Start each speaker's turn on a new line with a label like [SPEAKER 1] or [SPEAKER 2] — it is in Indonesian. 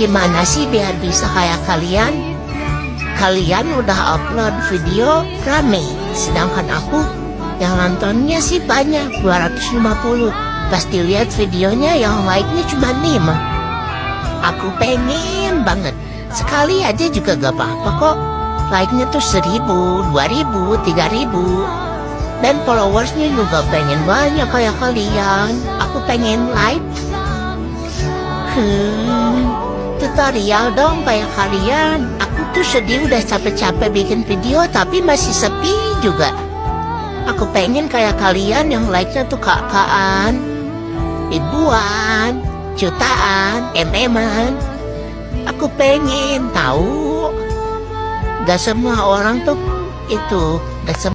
[SPEAKER 1] Gimana sih biar bisa kayak kalian? Kalian udah upload video rame, sedangkan aku yang nontonnya sih banyak, 250. Pasti lihat videonya yang like-nya cuma 5. Aku pengen banget, sekali aja juga gak apa-apa kok. Like-nya tuh 1000, 2000, 3000. Dan followersnya juga pengen banyak kayak kalian. Aku pengen like. Tutorial dong kayak kalian. Aku tuh sedih udah capek-capek bikin video tapi masih sepi juga. Aku pengen kayak kalian yang like-nya tuh kakaan, ribuan, jutaan, MM-an. Aku pengen tahu. Gak semua orang tuh itu, gak semua